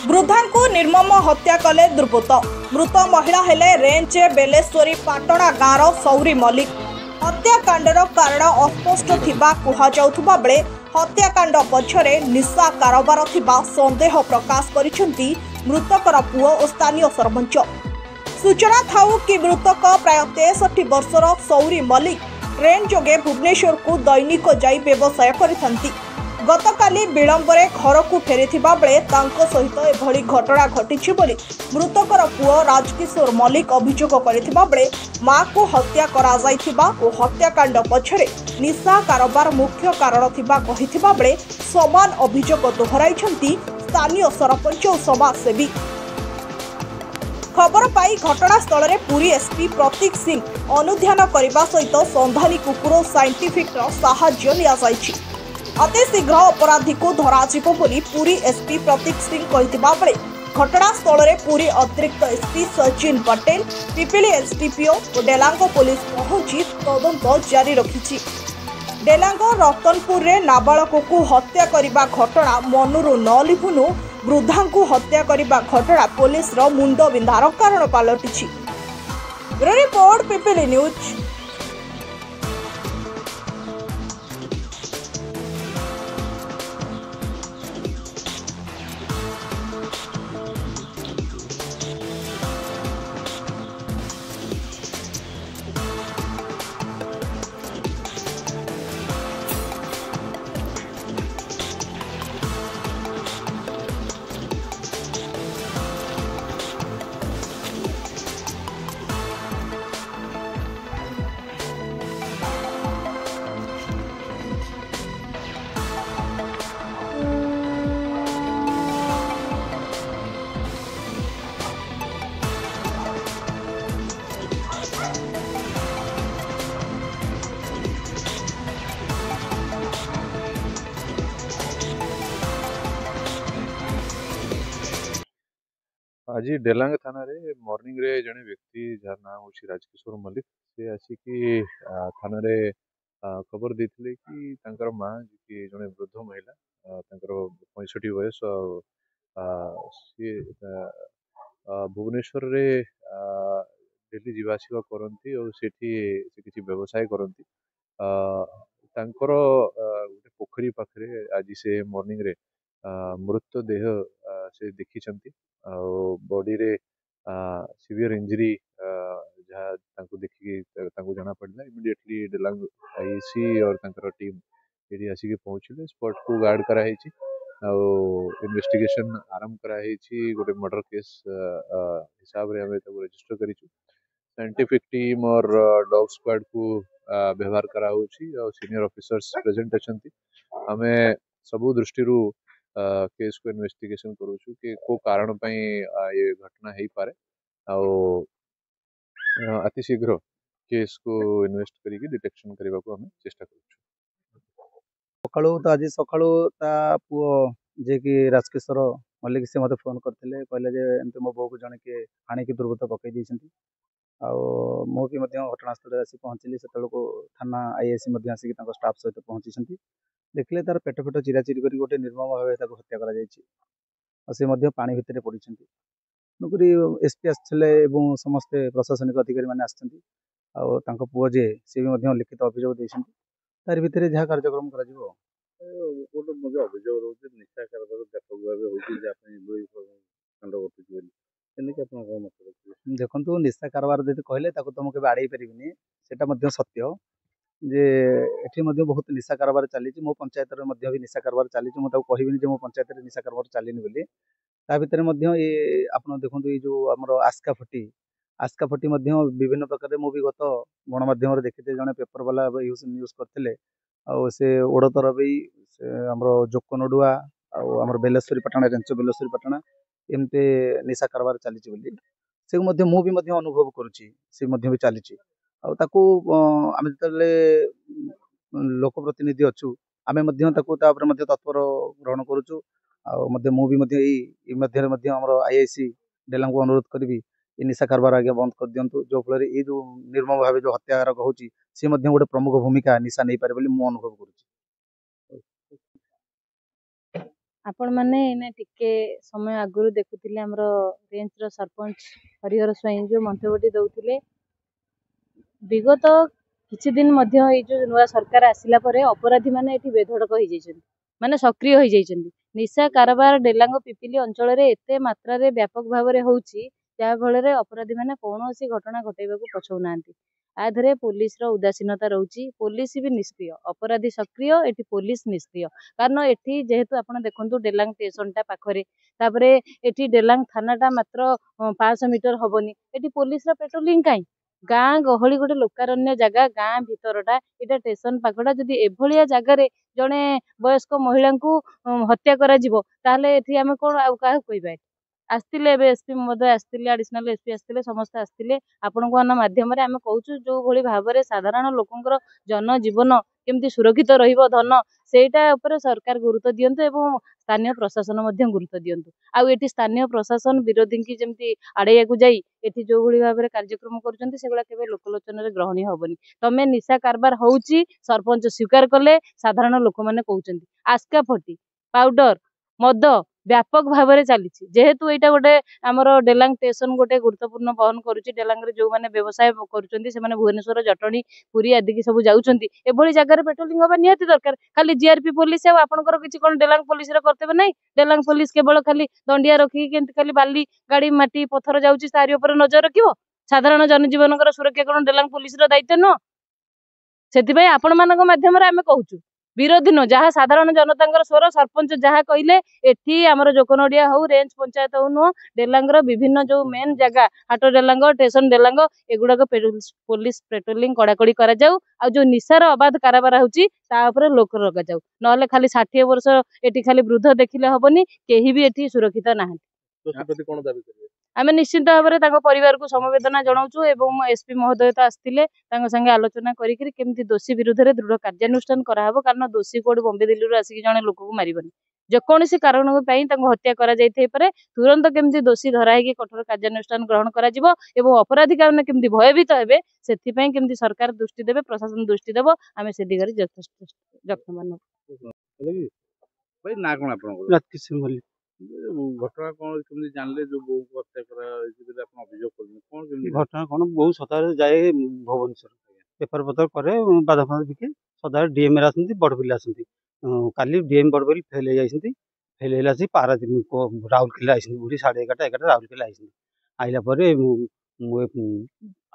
वृद्धा को निर्मम हत्या कले दुर्बृत्त। मृत महिला हेले रेंज बेलेश्वरी पाटणा गाँव सौरी मल्लिक। हत्याकांडर कारण अस्पष्ट थिबा कुहाजाउथुबा बेले हत्याकांड पछरे निशा कारोबार थिबा संदेह प्रकाश करिसेंती मृतकर पुओ और स्थानीय सरपंच। सूचना थाउ कि मृतक प्राय 63 वर्षर सौरी मल्लिक ट्रेन जोगे भुवनेश्वर को दैनिक जाई व्यवसाय करिथंती। गतकाली विलंबरे घर को फेरिथिबा बेले तांको सहित एभली घटना घटिछि बोली मृतकर पुओ राजकिशोर मल्लिक अभियोग करिथिबा बेले मां को हत्या करा जाइथिबा और हत्याकांड पछरे निशा कारोबार मुख्य कारण थिबा कहिथिबा बेले समान अभियोग दोहराइछंती स्थानीय सरपंच और समाजसेवी। खबर पाई घटनास्थल में पुरी एसपी प्रतीक सिंह अनुध्यान करने सहित संधानी कुकुर साइंटिफिक साहाय्य लिया जाइछि। अति शीघ्र अपराधी को धराजिबो बोली पुरी एसपी प्रतीक सिंह कहिथिबा बेले घटनास्थल में पुरी अतिरिक्त एसपी सचिन पटेल, पिपिली एसडीपीओ और डेलांग पुलिस पहुंची तदंत जारी रखिछि। डेलांग रतनपुर रे नाबालक को हत्या करने घटना मनुरु न लिभुनु वृद्धा को हत्या करने घटना पुलिस मुंड बिंधार कारण पलटिछि। Report Pipili news. आज डेलांग थाना रे मॉर्निंग रे जने व्यक्ति जार नाम होछि राजकिशोर मल्लिक से आसिकी थाना रे खबर देथिले कि तांकर मां कि जने वृद्ध महिला तांकर 65 वयस सी भुवनेश्वर रे डेली जीवासीवा करती और सेठी से किछि व्यवसाय करती तांकर गोटे पोखरी पाखरे आज से मॉर्निंग रे मृत देह से देखी बॉडी रे सिवियर इंजरी जहाँ तांको देखिकी तांको जाना पड़ला इमिडिएटली डेलांग आईसी और तांकर टीम एडी आसिके पहुँचले स्पॉट को गार्ड कराई इन्वेस्टिगेशन आरंभ कराई गोटे मर्डर केस हिसाब रे हमें ताको रजिस्टर करिछु। साइंटिफिक टीम और डॉग स्क्वाड को व्यवहार करा होछि और सीनियर ऑफिसर्स प्रेजेंट अछंती। हमें सबु दृष्टि केस को इन्वेस्टिगेशन करूछु कि को कारण पई ये घटना हेई पारे अति शीघ्र केस को इन्वेस्ट करिके डिटेक्शन करबा को हमें चेष्टा करूछु। सकाळू तो आज सकाळू ता पुओ जे कि राजकिशोर मल्लिक से मते फोन करथिले कहले जे एमते मो बो को जने के हाणे की दुर्गत पकई दैछंती मो भी घटनास्थल आसी पहुँचली से थाना आईएससी आसिक स्टाफ सहित पहुँची देखले तार पेट फेट चिराचिरी कर गोटे निर्मम भाव हत्या कर पानी भितर पड़ी तेणुकरी एसपी आसते समस्ते प्रशासनिक अधिकारी मैंने आसछंती पुओ जे सी भी लिखित अभियोग देते तार भितर जहाँ कार्यक्रम कर देखो निशा कारबार जब कहले तो मुझे आड़े पारि से सत्य जे एठी बहुत निशा कारबार चली मो पंचायत भी निशा कारबार चली मुझे कहबी मो पंचायत निशा कारबार चलनी बोली ता भितर ये आप देखो ये जो आमर आस्का फटी विभिन्न प्रकार मुझे गत गणमाध्यम देखी जड़े पेपर वाला न्यूज करते से ओडतर भी आमर जोकनडुआ आमर बेलेश्वरी पाटना रेंच बेलेश्वरी पाटना एमती निशा कारबार चली से मुझे अनुभव करुच्ची भी चली आम जो लोकप्रतिनिधि अच्छु आम तत्पर ग्रहण करुचु आईआईसी डेला को अनुरोध करी निशा कारबार आगे बंद कर दिंतु जो फल ये जो निर्मम भाव जो हत्यारोप होची सी गोटे प्रमुख भूमिका निशा नहीं पारे मुझे अनुभव करुच्ची। आपण मैंने एने टिके समय आगुरी देखुଥିଲେ हमर रेंज रो सरपंच हरिहर स्वाई जो मंतव्य दौथिले विगत किछि दिन मध्य ए जो नुआ सरकार आसिला परे अपराधी माने एठी बेधड़क होई जाइछन माने सक्रिय होई जाइछन निशा कारबार डेलांग पिपिली अंचल रे एते मात्रा रे व्यापक भाव रे होउची जा फल रे अपराधी माने कोनोसी घटना घटेबा को पछौ नांती आ धरे पुलिस रो उदासीनता रहउची पुलिस भी निष्क्रिय अपराधी सक्रिय एठी पुलिस निष्क्रिय कारण एठी जेहेतु आपण देखंतु डेलांग स्टेशन टा पाखरे तापरे एठी डेलांग थानाटा मात्र 500 मीटर हबनी एठी पुलिस रा पेट्रोलिंग काई गाँ गहली गोटे लोकारण्य जगह गाँ भितरटा एटा स्टेशन पाखटा जदि एभलिया जगार जड़े वयस्क महिला को हत्या करा जिवो ताहले एठी आमे कोन आ काह कहिबा आसतिले एसपी महोदय आसतिले एडिशनल एसपी आसतिले समस्त आसतिले आपण को माध्यम रे आमे कहूछु जो भली भाव रे साधारण लोकंकर जन जीवन केमती सुरक्षित रहिबो धन सेटा ऊपर सरकार गुरुत्व दियंतु एवं स्थानीय प्रशासन मध्य गुरुत्व दियंतु आउ एठी स्थानीय प्रशासन विरोधी की जेमती आड़ैया को जाई एठी जो भली भाव रे कार्यक्रम करूचंती सेगुला केबे लोकलोचन रे ग्रहणीय होबनी तमे निशा कारबार होउची सरपंच स्वीकार कले साधारण लोक माने कहउचंती आस्का फटी पाउडर मद व्यापक भाव में चली जेहेतु यहाँ गोटे आमर डेलांग स्टेशन गोटे गुरुत्वपूर्ण बहन करुच्ची डेलांग जो मैंने व्यवसाय कर भुवनेश्वर जटणी पुरी आदि की सब जाऊँगी एभली जगह पेट्रोलिंग हवा निहाती दरकार खाली जीआरपी पुलिस आपंकर किसी कौन डेलांग पुलिस कर्तव्य नहीं डेलांग पुलिस केवल खाली दंडिया रखी खाली बाली गाड़ी माटी पथर जाऊँगी तारी उपर नजर रखिबो साधारण जनजीवन सुरक्षा कौन डेलांग पुलिस दायित्व नुह से आपण मान मध्यम आम कहूँ विरोधी नुह जहाँ साधारण जनता स्वर सरपंच जहाँ कहले एठी आमर जोकनोडिया हो रेंज पंचायत हो नुह डेलांग विभिन्न जो मेन जगह हाट डेलांग स्टेशन डेलांग एगुड़ाक पुलिस पेट्रोलिंग कड़ाकड़ी करा जाऊ आ जो निशार अबाध कारोबार होची ता उपरे लोक लगा जाऊ नहले खाली 60 वर्ष एठी खाली वृद्ध देखिले हबनी केही भी एठी सुरक्षित नाही आमे निश्चित भाव में परिवार को समवेदना जनाऊँ एवं एसपी महोदय तो आसते संगे आलोचना करमती दोषी विरुद्ध में दृढ़ कार्यानुष्ठान कराहब कारण दोषी कोड बम्बे दिल्ली आसिक जड़े लोक को मारबनी जेकोसी कारण हत्या कर तुरंत केमती दोषी धराई कठोर कार्यानुष्ठान ग्रहण कर अपराधी का केमती भयभीत हेबे सेथिपई केमती सरकार दृष्टि देवे प्रशासन दृष्टि देव आम से दिगरे यथेष्ट यत्नवान भाई ना कौन आप घटना कौन केमती जानले जो बो को हत्या करा आप अभियोग कर घटना कौन बहुत सदारे जाए भुवनेश्वर पेपर पतर करे बाधा फाधा बिके सदारे डीएम आसती बड़ पिला आसती काली डीएम बड़ पिल फेल हो फेल पारादीप राउरकेला आई बुढ़ी 11:30 राउरकेला आई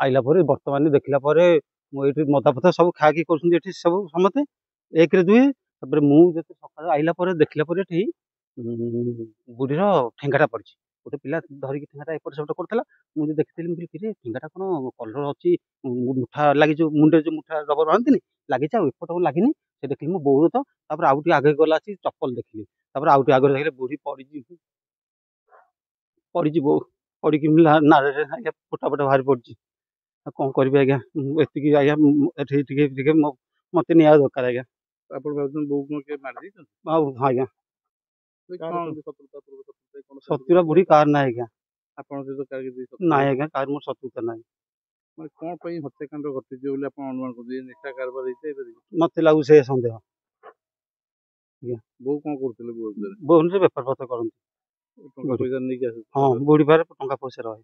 आइला बर्तमान देखला ये मदा फदा सब खाकि कर सब समते एक दुई मुझे सका आइला देखला बुढ़ीर ठेंगाटा पड़ी गोटे पिला धरिकी ठेंगाटा एपट सेपट करता मुझे देखी मुझे ठेंगाटा कौन कलर अच्छी मुठा लगी जो मुंडे जो मुठा रबर बांधती लगी एपट लगे से देखिली मो बोर तो आगे आगे गला चप्पल देखिली आगे आगे देखिले बुढ़ी पड़ी बो पड़ी नारे फोटा फोटा बाहरी पड़ी कौन करी आज्ञा एति आज्ञा मत नहीं दरकार आज्ञा आप बो के मार आज्ञा शत्रुता बुढ़ी कार ना आज्ञा ना आज्ञा कार मोर शत्रुता ना कौन हत्याकांड घटी अनुमान कर निशा कारबार मत लगू से सन्देह बो कौन कर बोन से बेपार पत्र करती पैसा नहीं हाँ बुढ़ी पारे टंका पैसा रहे